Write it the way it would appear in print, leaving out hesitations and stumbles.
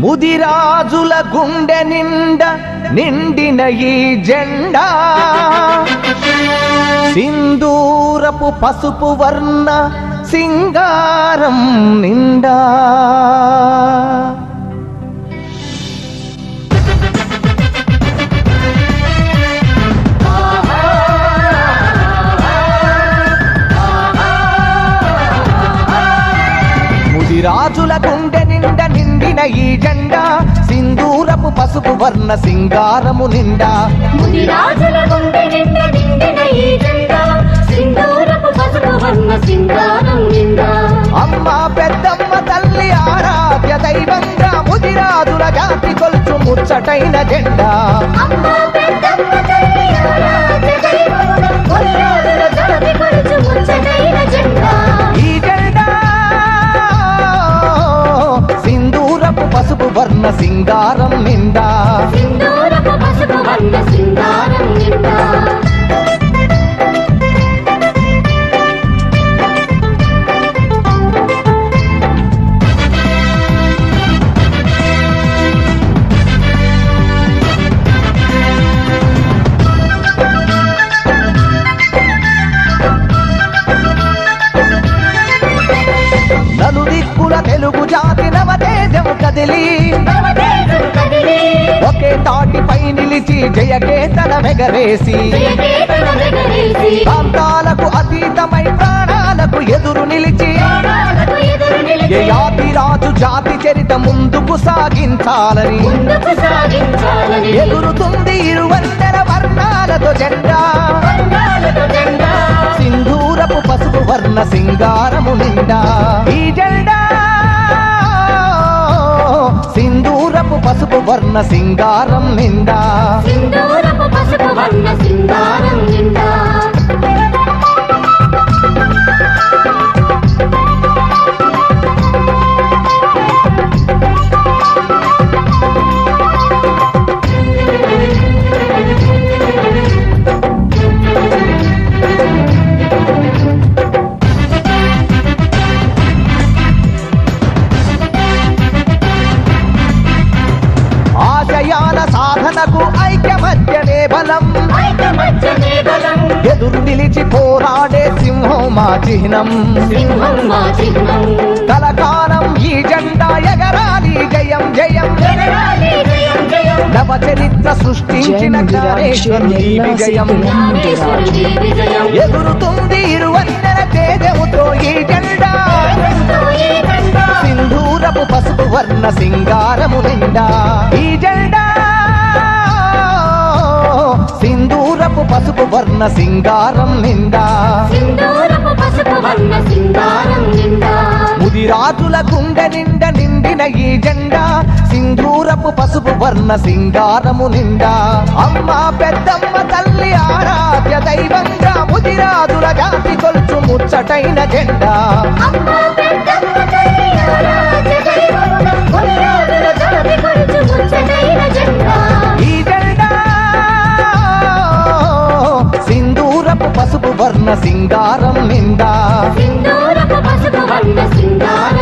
ముదిరాజుల గుండె నిండా నిండిన ఈ జెండా సింధూరపు పసుపు వర్ణ సింగారం నిండా రాజుల గుండె నిండా నిండిన ఈ జెండా సింధూరపు పసుపు వర్ణ సింగారము నిండా ముదిరాజుల గుండె నిండా నిండిన ఈ జెండా సింధూరపు పసుపు వర్ణ సింగారం నిండా అమ్మ పెద్దమ్మ తల్లి ఆరాధ్య దైవంగా ముదిరాజుల జాతి కొలుచు ముచ్చటైన జెండా అమ్మ పెద్దమ్మ తల్లి ఆరాధ్య దైవంగా ముదిరాజుల జాతి కొలుచు ముచ్చటైన జెండా ఈ జెండా సింధూరపు పసుపు వర్ణ సింగారం నిండా సింధూరపు పసుపు వర్ణ సింగారం నిండా నలుదిక్కుల తెలుగు జాతి నవతేజం కదిలి ఒకే తాటిపై నిలిచి జయకేతన మెగరేసి ప్రాంతాలకు అతీతమై ప్రాణాలకు ఎదురు నిలిచి యయాతిరాజు జాతి చరిత ముందుకు సాగించాలని ఎగురుతుంది ఇరువందల వర్ణాలతో జెండా సింధూరపు పసుపు వర్ణ సింగారము నిండా ఈ జెండా సింధూరపు పసుపు వర్ణ సింగారం నిండా సింధూరపు పసుపు వర్ణ సింగారం నిండా ఆశయాల సాధనకు ఐక్యమత్యమే బలం ఎదురు నిలిచి పోరాడే సింహం మా చిహ్నం కలకాలం ఈ జెండా ఎగరాలి జయం జయం నవ చరిత్ర సృష్టించిన జ్ఞానేశ్వరుడి విజయం ఎగురుతుంది ఇరువందల తేజముతో ఈ జెండా సింధూరపు పసుపు వర్ణ సింగారము నిండా ఈ జెండా సింధూరపు పసుపు వర్ణ సింగారం నిండా సింధూరపు పసుపు వర్ణ సింగారం నిండా ముదిరాజుల గుండె నిండా నిండిన ఈ జెండా సింధూరపు పసుపు వర్ణ సింగారము నిండా అమ్మ పెద్దమ్మ తల్లి ఆరాధ్య దైవంగా ముదిరాజుల జాతి కొలుచు ముచ్చటైన జెండా అమ్మ పెద్దమ్మ తల్లి ఆరాధ్య దైవంగా ముదిరాజుల జాతి కొలుచు ముచ్చటైన జెండా ఈ జెండా సింధూరపు పసుపు వర్ణ సింగారం నిండా సింధూరపు పసుపు వర్ణ సింగారం